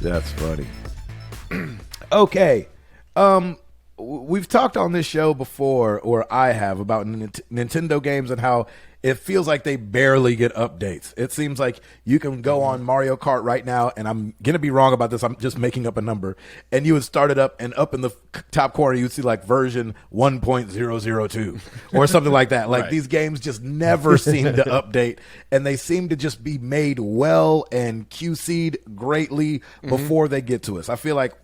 That's funny. Okay. We've talked on this show before, or I have, about Nintendo games and how it feels like they barely get updates. It seems like you can go on Mario Kart right now, and I'm going to be wrong about this. I'm just making up a number. And you would start it up, and up in the top corner, you would see like version 1.002 or something like that. Like these games just never seem to update, and they seem to just be made well and QC'd greatly before they get to us. I feel like,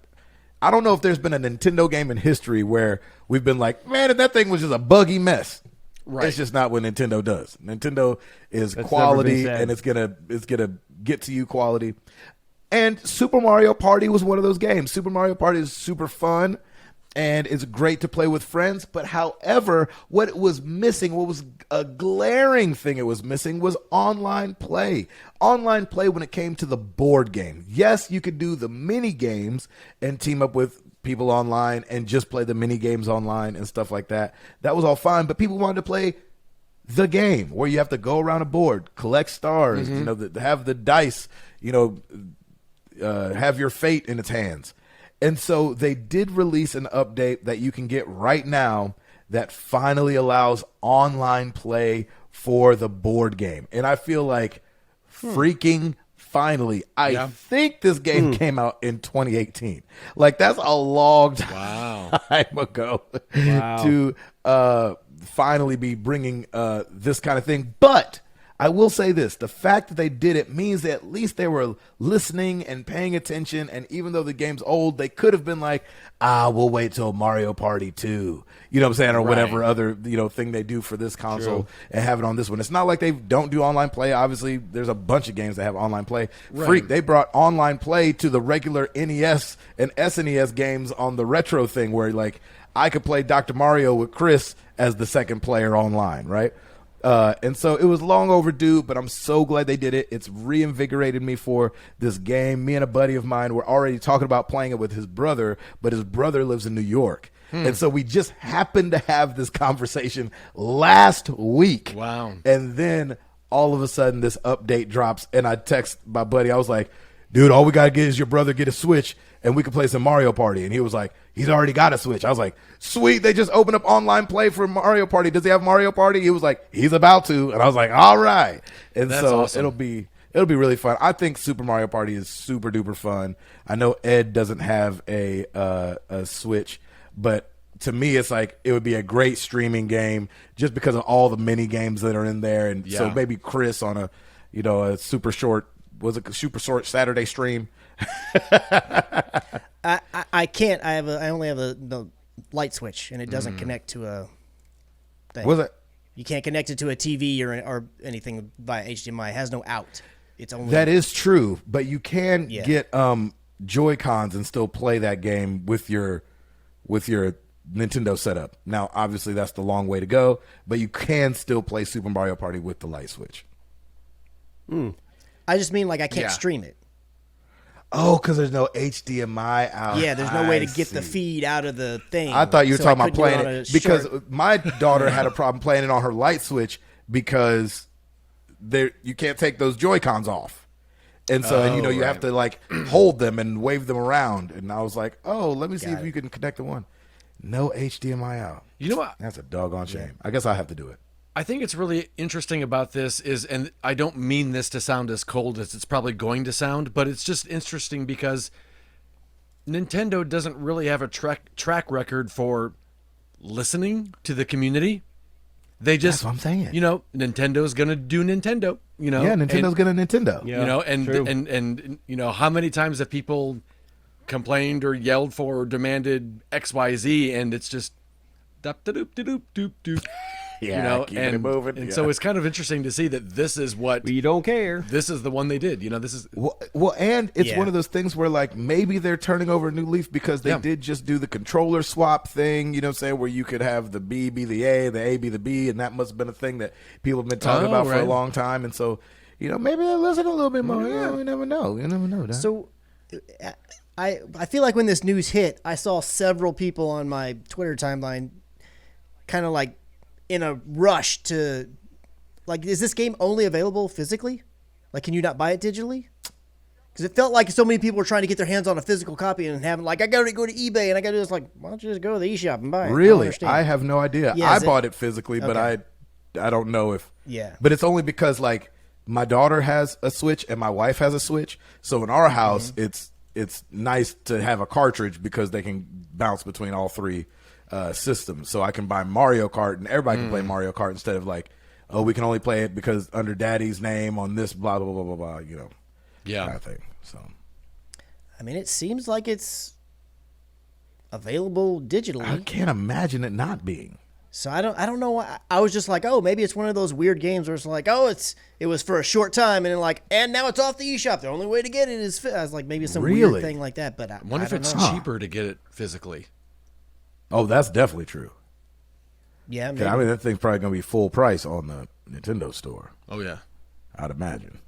I don't know if there's been a Nintendo game in history where we've been like, man, that thing was just a buggy mess. Right. It's just not what Nintendo does. Nintendo is quality, and it's gonna get to you quality. And Super Mario Party was one of those games. Super Mario Party is super fun, and it's great to play with friends. But however, what it was missing, what was a glaring thing it was missing, was online play. Online play when it came to the board game. Yes, you could do the mini games and team up with people online and just play the mini games online and stuff like that. That was all fine, but people wanted to play the game where you have to go around a board, collect stars, have the dice, have your fate in its hands. And so they did release an update that you can get right now that finally allows online play for the board game. And I feel like freaking finally, I think this game came out in 2018. Like, that's a long time ago to finally be bringing this kind of thing. But I will say this, the fact that they did it means that at least they were listening and paying attention. And even though the game's old, they could have been like, we'll wait till Mario Party 2, you know what I'm saying? Or whatever other, thing they do for this console and have it on this one. It's not like they don't do online play. Obviously, there's a bunch of games that have online play. Freak, they brought online play to the regular NES and SNES games on the retro thing where, like, I could play Dr. Mario with Chris as the second player online, right? And so it was long overdue, but I'm so glad they did it. It's reinvigorated me for this game. Me and a buddy of mine were already talking about playing it with his brother, but his brother lives in New York. And so we just happened to have this conversation last week. Wow. And then all of a sudden this update drops, and I text my buddy. I was like, dude, all we got to get is your brother get a Switch, and we can play some Mario Party. And he was like, he's already got a Switch. I was like, sweet, they just opened up online play for Mario Party. Does he have Mario Party? He was like, he's about to. And I was like, all right. And that's so awesome. It'll be really fun. I think Super Mario Party is super duper fun. I know Ed doesn't have a Switch, but to me, it's like it would be a great streaming game just because of all the mini games that are in there. And so maybe Chris on a super short Saturday stream. I can't. I only have the light switch, and it doesn't connect to a thing. Was it? You can't connect it to a TV or anything via HDMI. It has no out. It's only that is true, but you can get Joy-Cons and still play that game with your Nintendo setup. Now, obviously, that's the long way to go, but you can still play Super Mario Party with the light switch. I just mean like I can't stream it. Oh, because there's no HDMI out. Yeah, there's no way to get the feed out of the thing. I thought you were talking about playing it because my daughter had a problem playing it on her light switch because you can't take those Joy-Cons off. And so, you have to like hold them and wave them around. And I was like, let me see if you can connect the one. No HDMI out. You know what? That's a doggone shame. I guess I have to do it. I think it's really interesting about this is, and I don't mean this to sound as cold as it's probably going to sound, but it's just interesting because Nintendo doesn't really have a track record for listening to the community. They just, that's what I'm saying. Nintendo's gonna do Nintendo. Yeah, Nintendo's gonna Nintendo. And how many times have people complained or yelled for or demanded XYZ, and it's just doop doop doop doop doop. Yeah, keeping it moving. And so it's kind of interesting to see that this is what we don't care. This is the one they did. This is well, and it's one of those things where like maybe they're turning over a new leaf because they did just do the controller swap thing. You know what I'm saying? Where you could have the B be the A be the B, and that must have been a thing that people have been talking about for a long time. And so, maybe they're listening a little bit more. Yeah, we never know. You never know. So, I feel like when this news hit, I saw several people on my Twitter timeline, kind of like in a rush to, like, is this game only available physically? Like, can you not buy it digitally? Because it felt like so many people were trying to get their hands on a physical copy and having like, I got to go to eBay and I got to do this. Like, why don't you just go to the eShop and buy it? Really? I have no idea. Yeah, I bought it physically, but Okay. I don't know if. Yeah. But it's only because like my daughter has a Switch and my wife has a Switch. So in our house, it's nice to have a cartridge because they can bounce between all three systems. So I can buy Mario Kart and everybody can play Mario Kart instead of like, oh, we can only play it because under Daddy's name on this blah blah blah blah blah. You know. Yeah. Kind of thing. So. I mean, it seems like it's available digitally. I can't imagine it not being. So I don't know why. I was just like, oh, maybe it's one of those weird games where it's like, oh, it was for a short time, and then like, and now it's off the eShop. The only way to get it is. I was like, maybe it's some Really? weird thing like that. But I wonder if don't it's know. cheaper to get it physically. Oh, that's definitely true. Yeah, maybe. I mean, that thing's probably going to be full price on the Nintendo store, Oh yeah. I'd imagine.